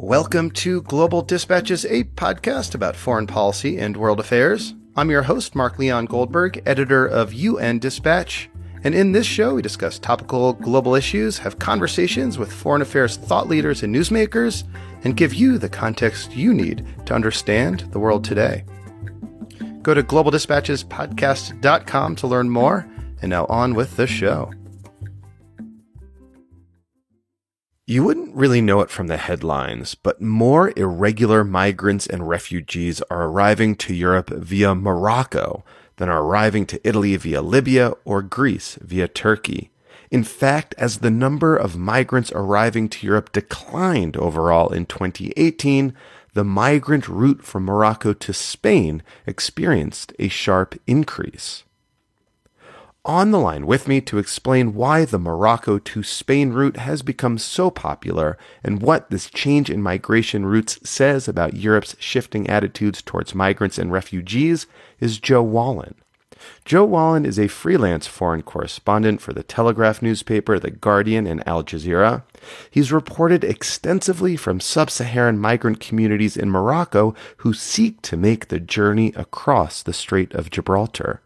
Welcome to Global Dispatches, a podcast about foreign policy and world affairs. I'm your host, Mark Leon Goldberg, editor of UN Dispatch. And in this show, we discuss topical global issues, have conversations with foreign affairs thought leaders and newsmakers, and give you the context you need to understand the world today. Go to globaldispatchespodcast.com to learn more. And now on with the show. You wouldn't really know it from the headlines, but more irregular migrants and refugees are arriving to Europe via Morocco than are arriving to Italy via Libya or Greece via Turkey. In fact, as the number of migrants arriving to Europe declined overall in 2018, the migrant route from Morocco to Spain experienced a sharp increase. On the line with me to explain why the Morocco to Spain route has become so popular and what this change in migration routes says about Europe's shifting attitudes towards migrants and refugees is Joe Wallin. Joe Wallin is a freelance foreign correspondent for the Telegraph newspaper, The Guardian, and Al Jazeera. He's reported extensively from sub-Saharan migrant communities in Morocco who seek to make the journey across the Strait of Gibraltar.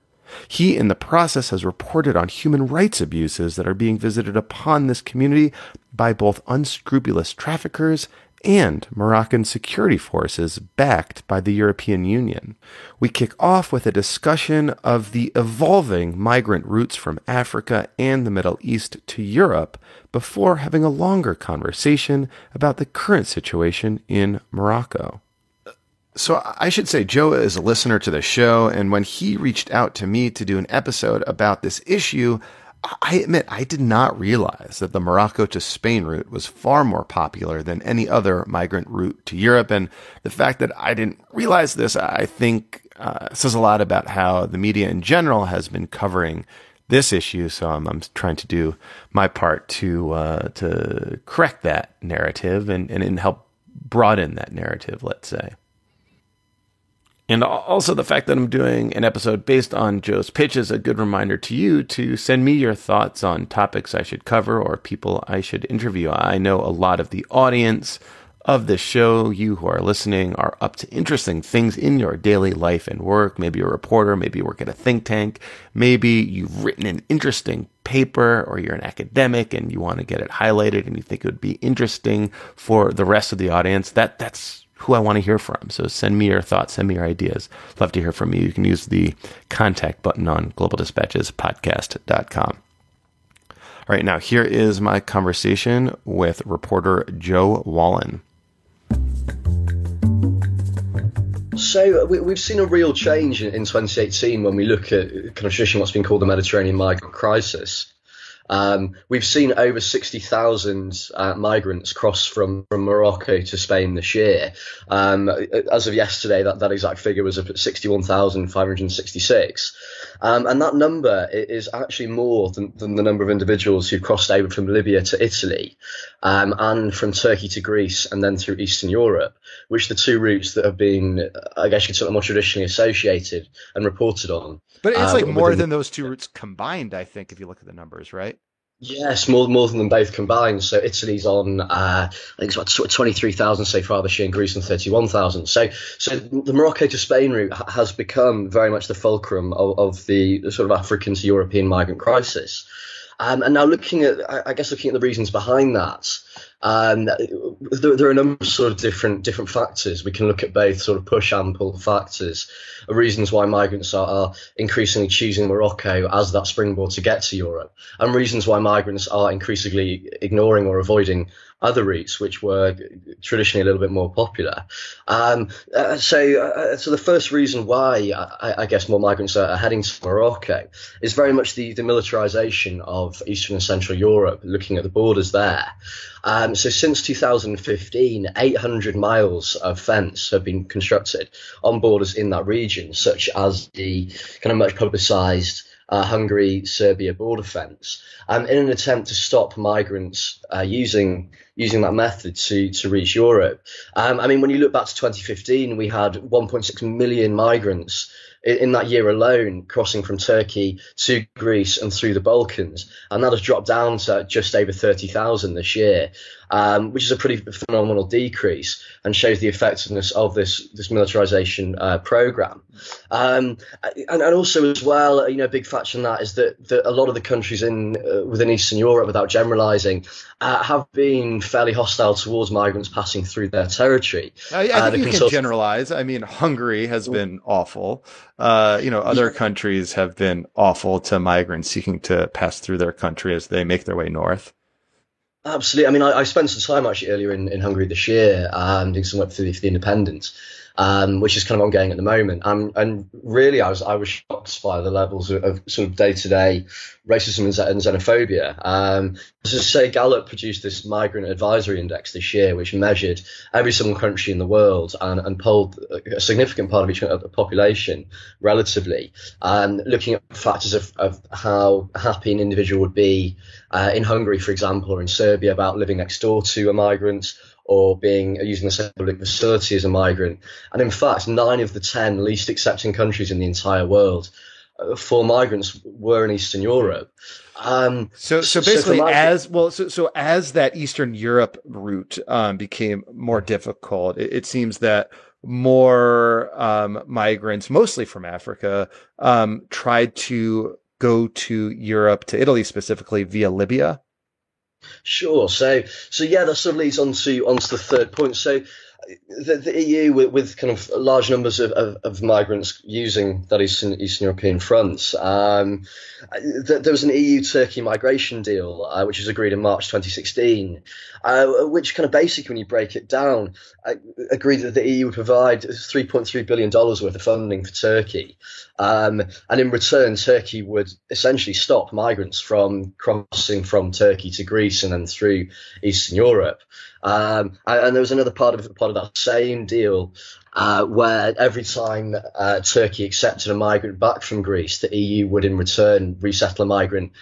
He, in the process, has reported on human rights abuses that are being visited upon this community by both unscrupulous traffickers and Moroccan security forces backed by the European Union. We kick off with a discussion of the evolving migrant routes from Africa and the Middle East to Europe before having a longer conversation about the current situation in Morocco. So I should say Joe is a listener to the show, and when he reached out to me to do an episode about this issue, I admit I did not realize that the Morocco to Spain route was far more popular than any other migrant route to Europe. And the fact that I didn't realize this, I think, says a lot about how the media in general has been covering this issue. So I'm trying to do my part to correct that narrative and help broaden that narrative, let's say. And also the fact that I'm doing an episode based on Joe's pitch is a good reminder to you to send me your thoughts on topics I should cover or people I should interview. I know a lot of the audience of this show, you who are listening, are up to interesting things in your daily life and work. Maybe you're a reporter, maybe you work at a think tank, maybe you've written an interesting paper or you're an academic and you want to get it highlighted and you think it would be interesting for the rest of the audience. That's who I want to hear from. So send me your thoughts, send me your ideas. Love to hear from you. You can use the contact button on globaldispatchespodcast.com. All right, now here is my conversation with reporter Joe Wallin. So we've seen a real change in 2018 when we look at kind of traditionally what's been called the Mediterranean migrant crisis. We've seen over 60,000 migrants cross from Morocco to Spain this year. As of yesterday, that exact figure was up at 61,566. And that number is actually more than the number of individuals who crossed over from Libya to Italy, and from Turkey to Greece and then through Eastern Europe, which are the two routes that have been, I guess you could say, more traditionally associated and reported on. But it's like more than those two routes combined, I think, if you look at the numbers, right? Yes, more than them both combined. So Italy's on, I think it's about 23,000 so far this year, and Greece on 31,000. So the Morocco to Spain route has become very much the fulcrum of the sort of African to European migrant crisis. And now looking at the reasons behind that, there are a number of sort of different factors. We can look at both sort of push and pull factors, reasons why migrants are increasingly choosing Morocco as that springboard to get to Europe, and reasons why migrants are increasingly ignoring or avoiding other routes which were traditionally a little bit more popular. So the first reason why I guess more migrants are heading to Morocco is very much the militarization of Eastern and Central Europe, looking at the borders there. So since 2015, 800 miles of fence have been constructed on borders in that region, such as the kind of much publicized Hungary-Serbia border fence, in an attempt to stop migrants using that method to reach Europe. I mean, when you look back to 2015, we had 1.6 million migrants in that year alone crossing from Turkey to Greece and through the Balkans, and that has dropped down to just over 30,000 this year. which is a pretty phenomenal decrease and shows the effectiveness of this militarization program. And also as well, a big factor in that is that a lot of the countries within Eastern Europe, without generalizing, have been fairly hostile towards migrants passing through their territory. I think you can generalize. I mean, Hungary has been awful. Other countries have been awful to migrants seeking to pass through their country as they make their way north. Absolutely. I mean, I spent some time actually earlier in Hungary this year, doing some work for the Independent, which is kind of ongoing at the moment. And really, I was shocked by the levels of sort of day-to-day racism and xenophobia. As I say, Gallup produced this migrant advisory index this year, which measured every single country in the world and polled a significant part of each of the population relatively, looking at factors of how happy an individual would be in Hungary, for example, or in Serbia about living next door to a migrant, or using the same public facility as a migrant. And in fact, 9 of the 10 least accepting countries in the entire world for migrants were in Eastern Europe. So basically, as that Eastern Europe route became more difficult, it seems that more migrants, mostly from Africa, tried to go to Europe, to Italy specifically, via Libya. Sure. So yeah, that sort of leads on to the third point. So the EU, with kind of large numbers of migrants using that Eastern European front, there was an EU-Turkey migration deal, which was agreed in March 2016, which kind of basically, when you break it down, agreed that the EU would provide $3.3 billion worth of funding for Turkey. And in return, Turkey would essentially stop migrants from crossing from Turkey to Greece and then through Eastern Europe. And there was another part of that same deal where every time Turkey accepted a migrant back from Greece, the EU would in return resettle a migrant,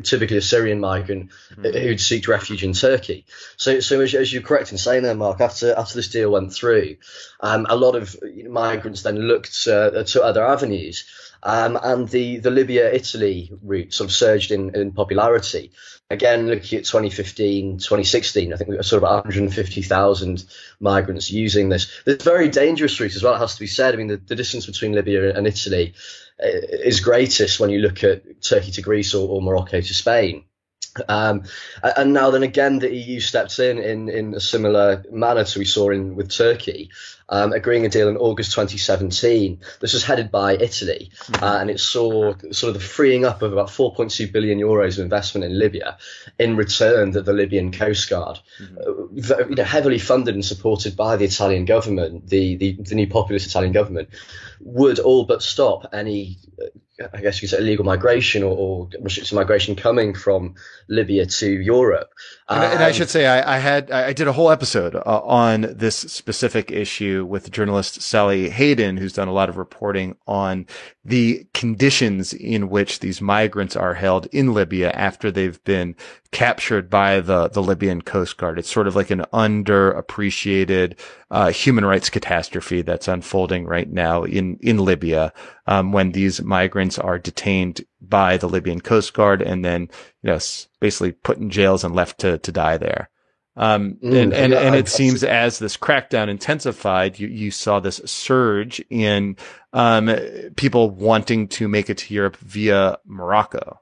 typically a Syrian migrant, who'd seek refuge in Turkey. So as you're correct in saying there, Mark, after this deal went through, a lot of migrants then looked to other avenues. And the Libya-Italy route sort of surged in popularity. Again, looking at 2015, 2016, I think we got sort of 150,000 migrants using this very dangerous route as well, it has to be said. I mean, the distance between Libya and Italy is greatest when you look at Turkey to Greece or Morocco to Spain. And now then again, the EU stepped in a similar manner to we saw with Turkey, agreeing a deal in August 2017. This was headed by Italy, and it saw sort of the freeing up of about 4.2 billion euros of investment in Libya in return that the Libyan Coast Guard, heavily funded and supported by the Italian government, the new populist Italian government, would all but stop any, I guess you could say, illegal migration or restricted migration coming from Libya to Europe. And I should say, I did a whole episode on this specific issue with journalist Sally Hayden, who's done a lot of reporting on the conditions in which these migrants are held in Libya after they've been captured by the Libyan Coast Guard. It's sort of like an underappreciated human rights catastrophe that's unfolding right now in Libya, when these migrants are detained by the Libyan Coast Guard and then, basically put in jails and left to die there. And it seems as this crackdown intensified, you saw this surge in people wanting to make it to Europe via Morocco.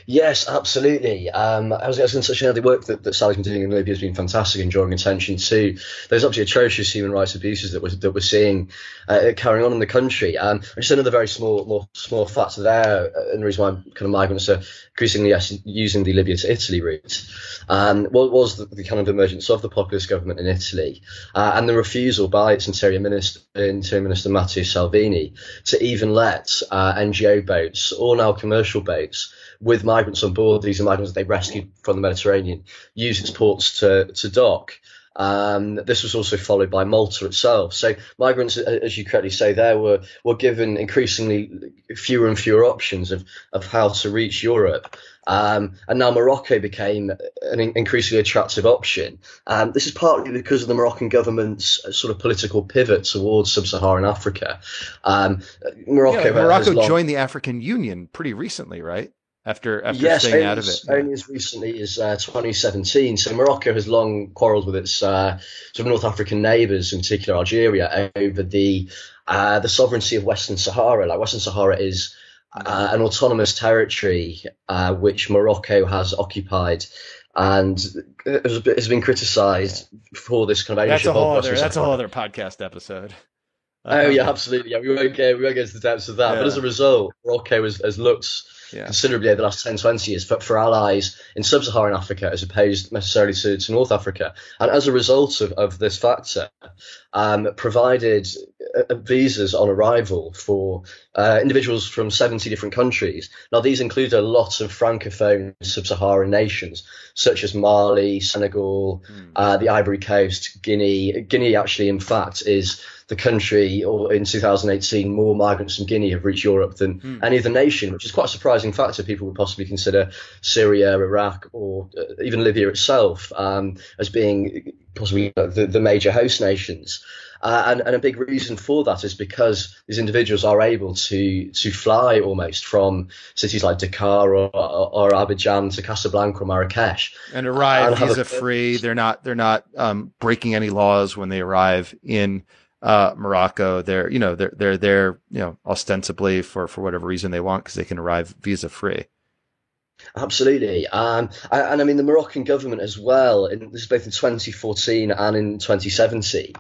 Yes, absolutely. I was going to say the work that Sally's been doing in Libya has been fantastic in drawing attention to those absolutely atrocious human rights abuses that we're seeing carrying on in the country. Just another very small factor there, and the reason why kind of migrants are increasingly using the Libya to Italy route was the kind of emergence of the populist government in Italy and the refusal by its Interior Minister Matteo Salvini to even let NGO boats or now commercial boats with migrants on board, these are migrants that they rescued from the Mediterranean, use its ports to dock. This was also followed by Malta itself. So migrants, as you correctly say there, were given increasingly fewer and fewer options of how to reach Europe. And now Morocco became an increasingly attractive option. This is partly because of the Moroccan government's sort of political pivot towards sub-Saharan Africa. Morocco joined the African Union pretty recently, right? after Yes, staying out of it? only as recently as 2017. So Morocco has long quarrelled with its sort of North African neighbours, in particular Algeria, over the sovereignty of Western Sahara. Like Western Sahara is an autonomous territory which Morocco has occupied, and has been criticised for this kind of ownership of Western Sahara. That's a whole other podcast episode. Oh yeah, absolutely. Yeah, we won't get into the depths of that. Yeah. But as a result, Morocco has looked considerably over the last 10, 20 years for allies in sub-Saharan Africa as opposed necessarily to North Africa. And as a result of this factor, provided visas on arrival for individuals from 70 different countries. Now, these include a lot of Francophone sub-Saharan nations, such as Mali, Senegal, the Ivory Coast, Guinea. Guinea, actually, in fact, is the country, or in 2018, more migrants from Guinea have reached Europe than any other nation, which is quite a surprising factor. People would possibly consider Syria, Iraq, or even Libya itself as being possibly the major host nations. And a big reason for that is because these individuals are able to fly almost from cities like Dakar or Abidjan to Casablanca or Marrakesh and arrive visa free. They're not breaking any laws when they arrive in Morocco. They're there ostensibly for whatever reason they want, because they can arrive visa free. Absolutely. And I mean, the Moroccan government as well, this is both in 2014 and in 2017,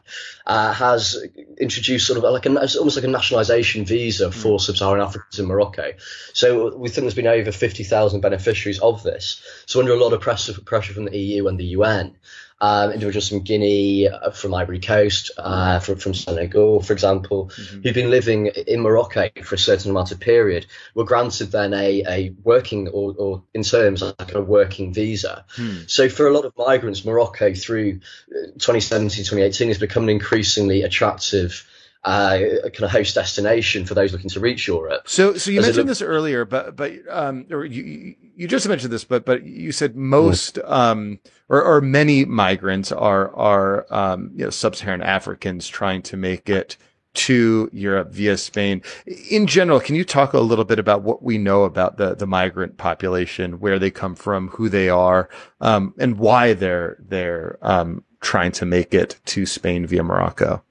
has introduced sort of almost like a nationalisation visa for sub-Saharan Africans in Morocco. So we think there's been over 50,000 beneficiaries of this. So under a lot of pressure from the EU and the UN, individuals from Guinea, from Ivory Coast, from Senegal, for example, who've been living in Morocco for a certain amount of period, were granted then a working or in terms like a kind of working visa. So for a lot of migrants, Morocco through 2017, 2018 has become an increasingly attractive a kind of host destination for those looking to reach Europe. So you mentioned this earlier, but or you just mentioned this, but you said most or many migrants are sub-Saharan Africans trying to make it to Europe via Spain. In general, can you talk a little bit about what we know about the migrant population, where they come from, who they are, and why they're trying to make it to Spain via Morocco?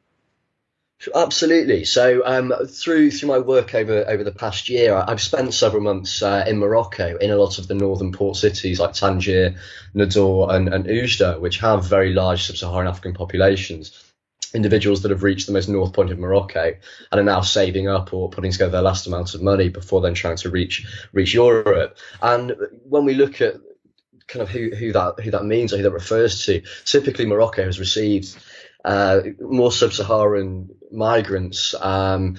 Absolutely. So through my work over the past year, I've spent several months in Morocco in a lot of the northern port cities like Tangier, Nador and Oujda, which have very large sub-Saharan African populations. Individuals that have reached the most north point of Morocco and are now saving up or putting together their last amount of money before then trying to reach Europe. And when we look at kind of who that means or who that refers to, typically Morocco has received more sub-Saharan migrants than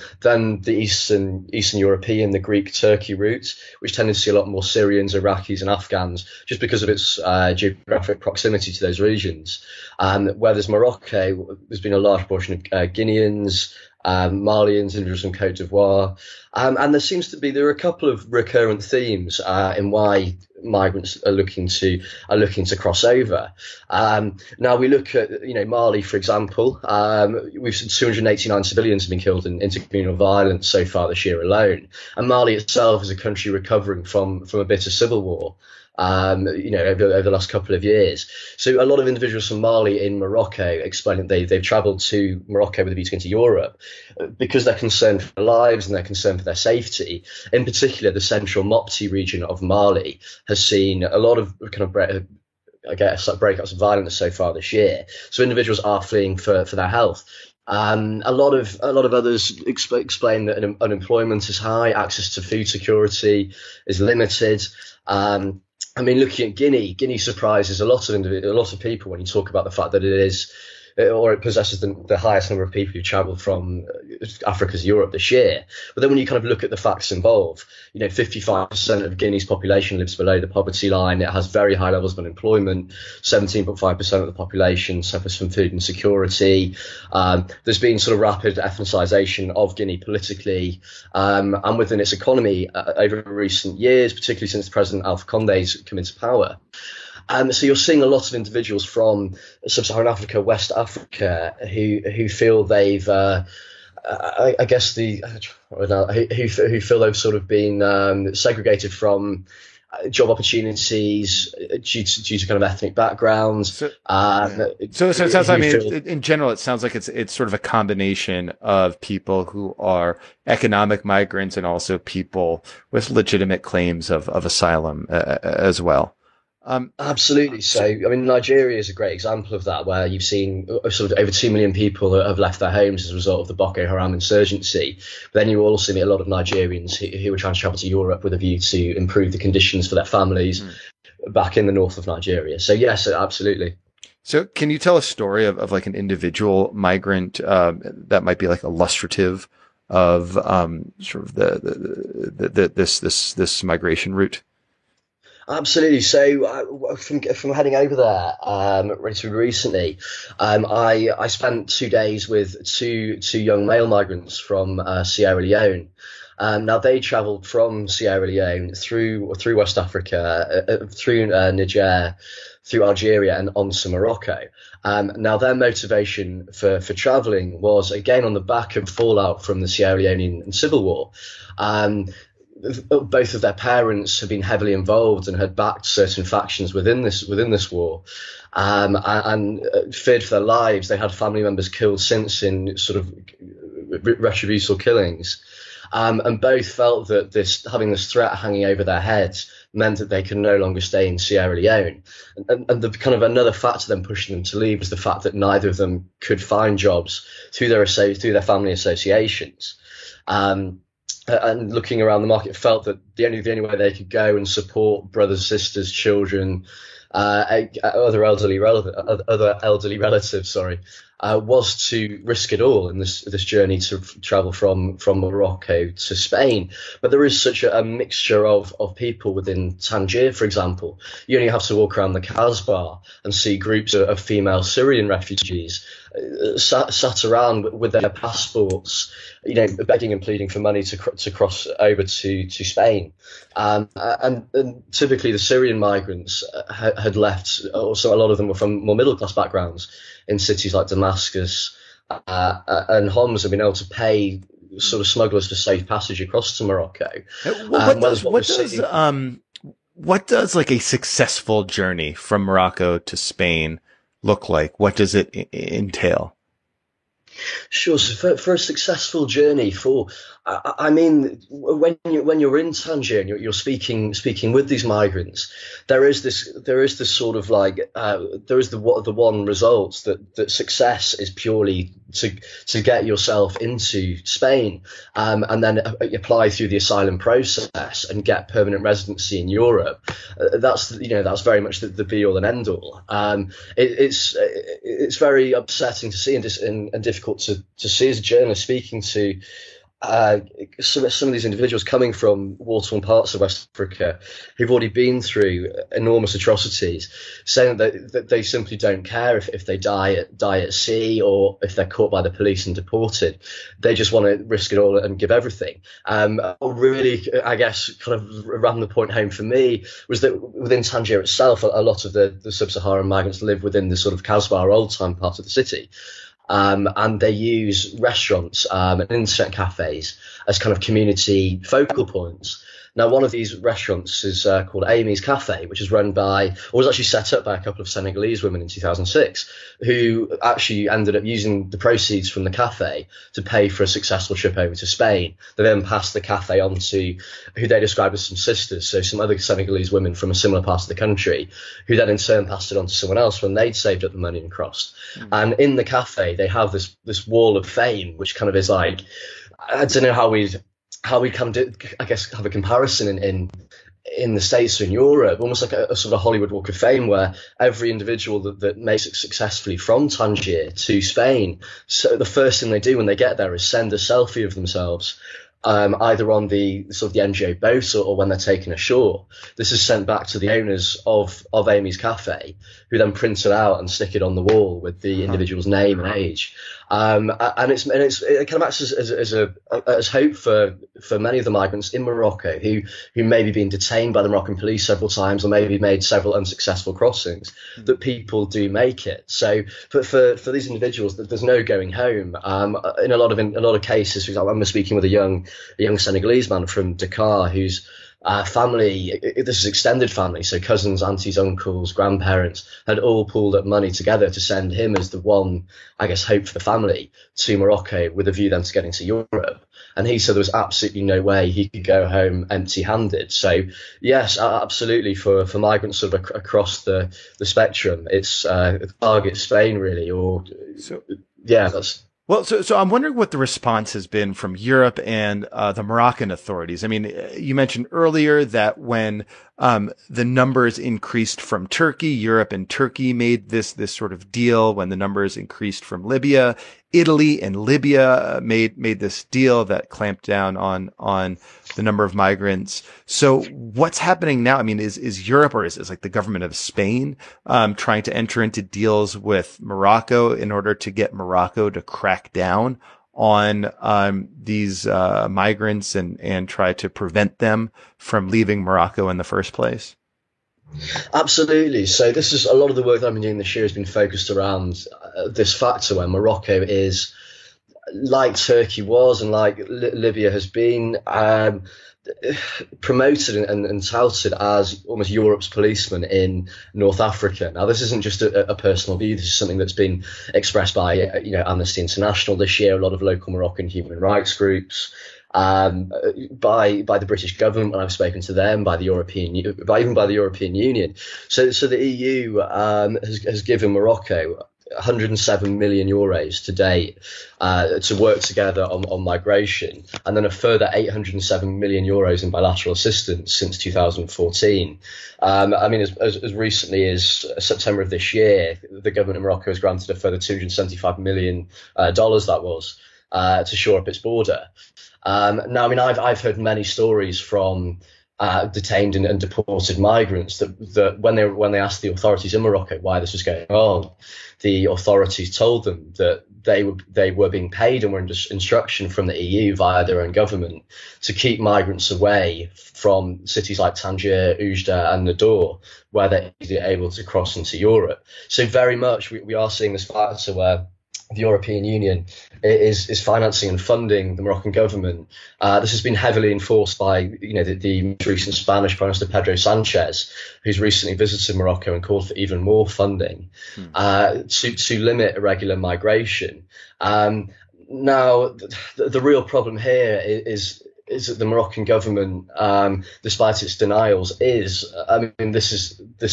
the Eastern European, the Greek-Turkey route, which tended to see a lot more Syrians, Iraqis and Afghans, just because of its geographic proximity to those regions. Whereas Morocco, there's been a large proportion of Guineans, Malians, individuals from Cote d'Ivoire. And there are a couple of recurrent themes in why migrants are looking to cross over. Now we look at Mali, for example. We've seen 289 civilians have been killed in intercommunal violence so far this year alone, and Mali itself is a country recovering from a bitter civil war. Over the last couple of years. So a lot of individuals from Mali in Morocco explain that they've travelled to Morocco with a view to get into Europe because they're concerned for their lives and they're concerned for their safety. In particular, the central Mopti region of Mali has seen a lot of kind of breakouts of violence so far this year. So individuals are fleeing for their health. A lot of others explain that unemployment is high, access to food security is limited. I mean, looking at Guinea surprises a lot of people when you talk about the fact that it possesses the highest number of people who travel from Africa to Europe this year. But then when you kind of look at the facts involved, 55% of Guinea's population lives below the poverty line. It has very high levels of unemployment. 17.5% of the population suffers from food insecurity. There's been sort of rapid ethnicization of Guinea politically and within its economy over recent years, particularly since President Alpha Conde's come into power. So you're seeing a lot of individuals from sub-Saharan Africa, West Africa, who feel they've I guess who feel they've sort of been segregated from job opportunities due to kind of ethnic backgrounds. So, yeah. So it sounds. I mean, in general, it sounds like it's sort of a combination of people who are economic migrants and also people with legitimate claims of asylum as well. Absolutely. So, I mean, Nigeria is a great example of that, where you've seen sort of over 2 million people that have left their homes as a result of the Boko Haram insurgency. But then you also meet a lot of Nigerians who are trying to travel to Europe with a view to improve the conditions for their families back in the north of Nigeria. So, yes, absolutely. So can you tell a story of like an individual migrant that might be like illustrative of sort of this migration route? Absolutely. So from heading over there relatively recently, I spent 2 days with two young male migrants from Sierra Leone. Now they travelled from Sierra Leone through West Africa, through Niger, through Algeria, and on to Morocco. Now their motivation for travelling was again on the back of fallout from the Sierra Leonean civil war. Both of their parents had been heavily involved and had backed certain factions within this war, and feared for their lives. They had family members killed since in sort of retributional killings, and both felt that having this threat hanging over their heads meant that they could no longer stay in Sierra Leone. And the kind of another factor then pushing them to leave was the fact that neither of them could find jobs through their family associations. And looking around the market, felt that the only way they could go and support brothers, sisters, children, other elderly relatives, was to risk it all in this journey to travel from Morocco to Spain. But there is such a mixture of people within Tangier, for example. You only have to walk around the Kasbah and see groups of female Syrian refugees sat around with their passports, begging and pleading for money to cross over to Spain. And typically the Syrian migrants had left. Also, a lot of them were from more middle class backgrounds in cities like Damascus and Homs, have been able to pay sort of smugglers for safe passage across to Morocco. What does like a successful journey from Morocco to Spain look like? What does it entail? Sure. So for a successful journey, I mean, when you're in Tangier and you're speaking with these migrants, there is this sort of like there is the one result that success is purely to get yourself into Spain, and then apply through the asylum process and get permanent residency in Europe. That's very much the be all and end all. It's very upsetting to see and difficult to see as a journalist speaking to some of these individuals coming from war-torn parts of West Africa who've already been through enormous atrocities, saying that they simply don't care if they die at sea or if they're caught by the police and deported. They just want to risk it all and give everything. Really, I guess, kind of ran the point home for me was that within Tangier itself, a lot of the sub-Saharan migrants live within the sort of Kasbah old-time part of the city. And they use restaurants and internet cafes as kind of community focal points. Now, one of these restaurants is called Amy's Cafe, which is was actually set up by a couple of Senegalese women in 2006, who actually ended up using the proceeds from the cafe to pay for a successful trip over to Spain. They then passed the cafe on to who they described as some sisters, so some other Senegalese women from a similar part of the country, who then in turn passed it on to someone else when they'd saved up the money and crossed. And in the cafe, they have this wall of fame, which kind of is like, I don't know how we come to, I guess, have a comparison in the States or in Europe, almost like a sort of Hollywood Walk of Fame, where every individual that makes it successfully from Tangier to Spain, so the first thing they do when they get there is send a selfie of themselves, either on the sort of the NGO boat or when they're taken ashore. This is sent back to the owners of Amy's Cafe, who then print it out and stick it on the wall with the individual's name and age. It kind of acts as hope for many of the migrants in Morocco who may be being detained by the Moroccan police several times, or maybe made several unsuccessful crossings, that people do make it. So for these individuals, there's no going home. In a lot of cases, for example, I was speaking with a young Senegalese man from Dakar whose family, this is extended family, so cousins, aunties, uncles, grandparents, had all pooled up money together to send him as the one, I guess, hope for the family to Morocco, with a view then to getting to Europe. And he said there was absolutely no way he could go home empty-handed. So yes, absolutely, for migrants sort of across the spectrum, it's target Spain really, or So yeah, that's. Well, so I'm wondering what the response has been from Europe and the Moroccan authorities. I mean, you mentioned earlier that when the numbers increased from Turkey, Europe and Turkey made this sort of deal. When the numbers increased from Libya, Italy and Libya made this deal that clamped down on the number of migrants. So what's happening now? I mean, is Europe, or is like the government of Spain trying to enter into deals with Morocco in order to get Morocco to crack down on these migrants and try to prevent them from leaving Morocco in the first place? Absolutely. So this is a lot of the work that I've been doing this year has been focused around this factor where Morocco is, like Turkey was and like Libya has been, promoted and touted as almost Europe's policeman in North Africa. Now, this isn't just a personal view. This is something that's been expressed by Amnesty International this year, a lot of local Moroccan human rights groups, by the British government when I've spoken to them, by the European Union. So the EU has given Morocco 107 million euros to date to work together on migration, and then a further 807 million euros in bilateral assistance since 2014. I mean, as recently as September of this year, the government of Morocco has granted a further $275 million to shore up its border. Now, I mean, I've heard many stories from detained and deported migrants that when they asked the authorities in Morocco why this was going on, the authorities told them that they were being paid and were under instruction from the EU via their own government to keep migrants away from cities like Tangier, Oujda and Nador, where they're able to cross into Europe. So very much we are seeing this factor where the European Union is financing and funding the Moroccan government. This has been heavily enforced by, the most recent Spanish Prime Minister Pedro Sanchez, who's recently visited Morocco and called for even more funding to limit irregular migration. Now, the real problem here is that the Moroccan government, despite its denials, this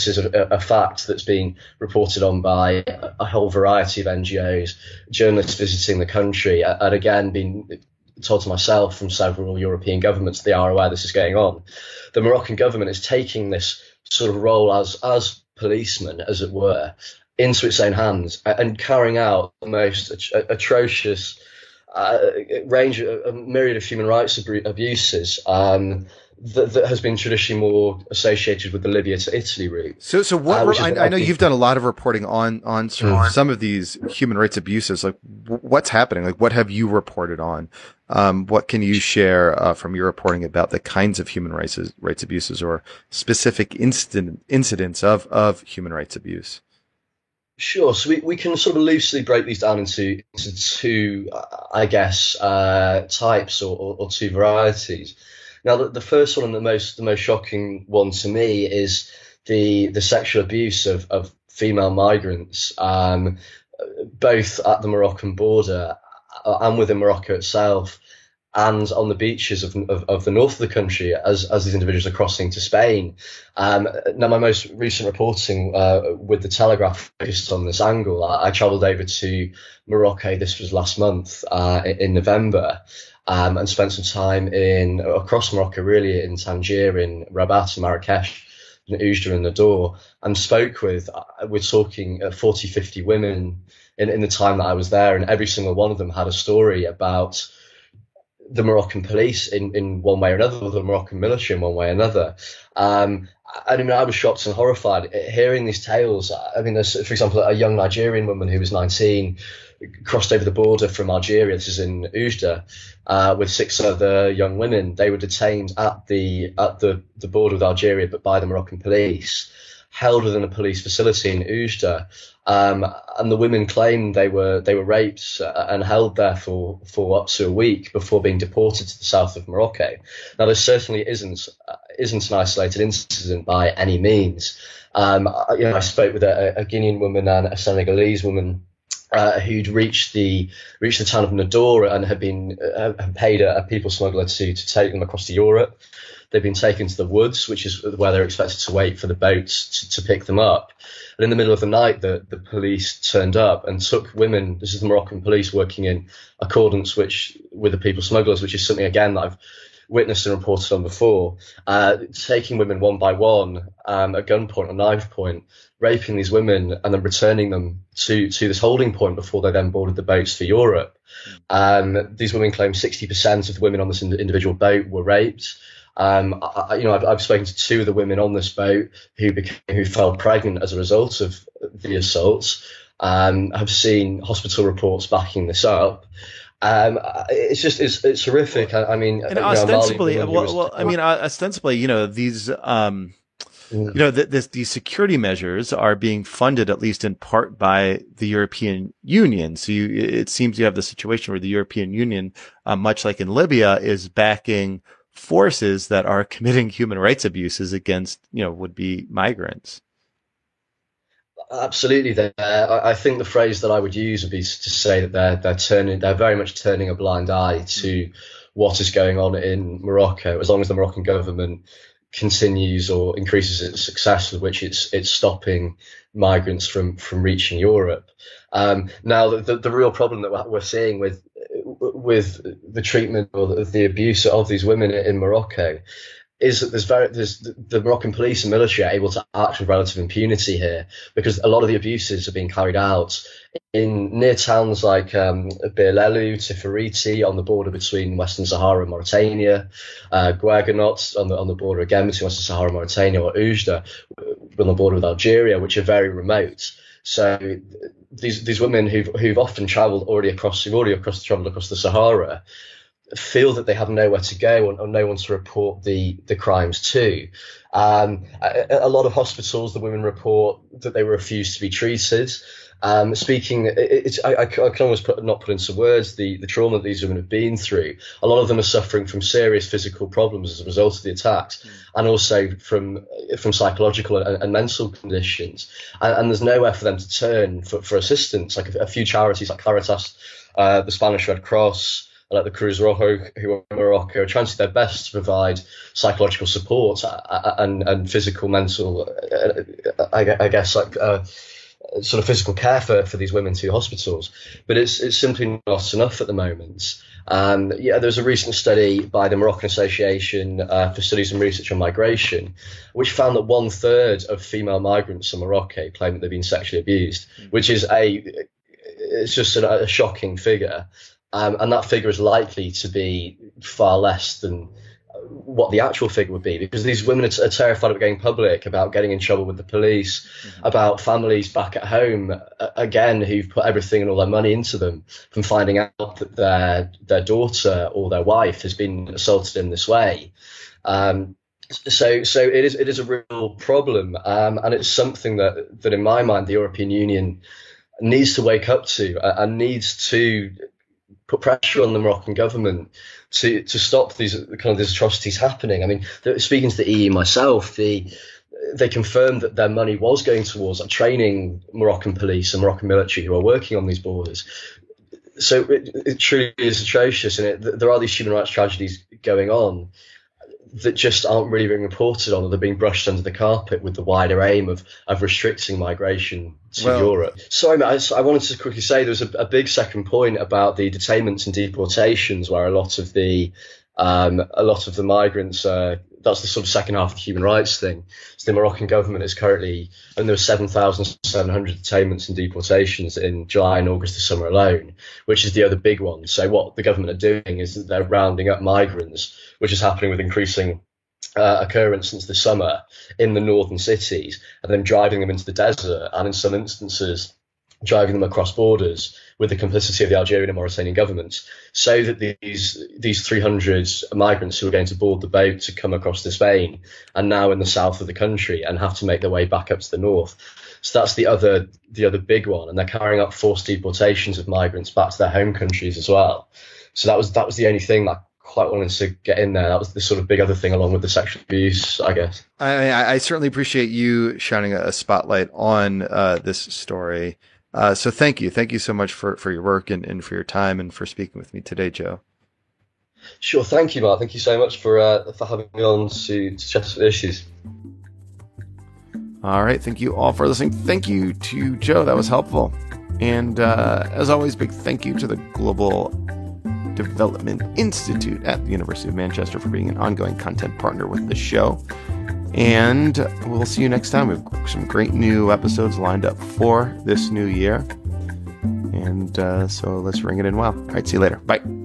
is a fact that's been reported on by a whole variety of NGOs, journalists visiting the country, and again been told to myself from several European governments they are aware this is going on. The Moroccan government is taking this sort of role as policeman, as it were, into its own hands and carrying out the most atrocious a myriad of human rights abuses that has been traditionally more associated with the Libya to Italy route. So what? I know you've done a lot of reporting on sort of some of these human rights abuses. Like, what's happening? Like, what have you reported on? What can you share from your reporting about the kinds of human rights abuses or specific incidents of human rights abuse? Sure. So we can sort of loosely break these down into two, I guess, types or two varieties. Now, the first one and the most shocking one to me is the sexual abuse of female migrants, both at the Moroccan border and within Morocco itself, and on the beaches of the north of the country as these individuals are crossing to Spain. Now, my most recent reporting with the Telegraph focused on this angle. I travelled over to Morocco, this was last month, in November, and spent some time across Morocco, really, in Tangier, in Rabat, Marrakesh, in Oujda and Nador, and spoke we're talking 40, 50 women in the time that I was there, and every single one of them had a story about the Moroccan police in one way or another, or the Moroccan military in one way or another. I was shocked and horrified hearing these tales. I mean, there's, for example, a young Nigerian woman who was 19 crossed over the border from Algeria. This is in Oujda, with 6 other young women. They were detained at the border with Algeria, but by the Moroccan police, held within a police facility in Oujda. And the women claimed they were raped and held there for up to a week before being deported to the south of Morocco. Now, this certainly isn't an isolated incident by any means. I spoke with a Guinean woman and a Senegalese woman who'd reached the town of Nador and had paid a people smuggler to take them across to Europe. They've been taken to the woods, which is where they're expected to wait for the boats to pick them up. And in the middle of the night, the police turned up and took women. This is the Moroccan police working in accordance with the people smugglers, which is something, again, that I've witnessed and reported on before, taking women one by one at gunpoint or knife point, raping these women and then returning them to this holding point before they then boarded the boats for Europe. These women claim 60% of the women on this individual boat were raped. I've spoken to 2 of the women on this boat who fell pregnant as a result of the assaults. I've seen hospital reports backing this up. It's horrific. I mean, and ostensibly, ostensibly, these, these security measures are being funded at least in part by the European Union. So it seems you have the situation where the European Union, much like in Libya, is backing forces that are committing human rights abuses against, would-be migrants. Absolutely. I think the phrase that I would use would be to say that they're very much turning a blind eye to what is going on in Morocco, as long as the Moroccan government continues or increases its success with which it's stopping migrants from reaching Europe. Now, the real problem that we're seeing with the treatment or the abuse of these women in Morocco is that the Moroccan police and military are able to act with relative impunity here, because a lot of the abuses are being carried out in near towns like Bir Lelou, Tifariti on the border between Western Sahara and Mauritania, Guerguenot on the border again between Western Sahara and Mauritania, or Oujda on the border with Algeria, which are very remote. So these women who've often travelled across the Sahara feel that they have nowhere to go or no one to report the crimes to. A lot of hospitals, the women report that they were refused to be treated. I can almost not put into words the trauma that these women have been through. A lot of them are suffering from serious physical problems as a result of the attacks, and also from psychological and mental conditions. And there's nowhere for them to turn for assistance. Like a few charities like Caritas, the Spanish Red Cross, like the Cruz Rojo, who are in Morocco, are trying to do their best to provide psychological support and physical, mental, sort of physical care for these women to hospitals. But it's simply not enough at the moment. There's a recent study by the Moroccan Association for Studies and Research on Migration, which found that 1/3 of female migrants in Morocco claim that they've been sexually abused, which is it's just a shocking figure. And that figure is likely to be far less than what the actual figure would be, because these women are terrified of going public, about getting in trouble with the police, about families back at home, again, who've put everything and all their money into them, from finding out that their daughter or their wife has been assaulted in this way. So it is a real problem, and it's something that in my mind the European Union needs to wake up to and needs to put pressure on the Moroccan government to stop these atrocities happening. I mean, speaking to the EU myself, they confirmed that their money was going towards training Moroccan police and Moroccan military who are working on these borders. So it truly is atrocious, and there are these human rights tragedies going on that just aren't really being reported on, or they're being brushed under the carpet with the wider aim of restricting migration to Europe. Sorry, mate, I wanted to quickly say there was a big second point about the detainments and deportations, where a lot of the migrants, that's the sort of second half of the human rights thing. So the Moroccan government is currently, and there were 7,700 detainments and deportations in July and August this summer alone, which is the other big one. So what the government are doing is that they're rounding up migrants, which is happening with increasing occurrence since the summer in the northern cities, and then driving them into the desert, and in some instances driving them across borders with the complicity of the Algerian and Mauritanian governments, so that these 300 migrants who were going to board the boat to come across to Spain are now in the south of the country and have to make their way back up to the north. So that's the other big one, and they're carrying out forced deportations of migrants back to their home countries as well. So that was the only thing that I quite wanted to get in there. That was the sort of big other thing, along with the sexual abuse, I guess. I certainly appreciate you shining a spotlight on this story. So thank you so much for your work and for your time and for speaking with me today, Joe. Sure, thank you, Mark. Thank you so much for having me on to chat about the issues. All right, thank you all for listening. Thank you to Joe, that was helpful. And as always, big thank you to the Global Development Institute at the University of Manchester for being an ongoing content partner with the show. And we'll see you next time. We've got some great new episodes lined up for this new year. And so let's ring it in well. All right, see you later. Bye.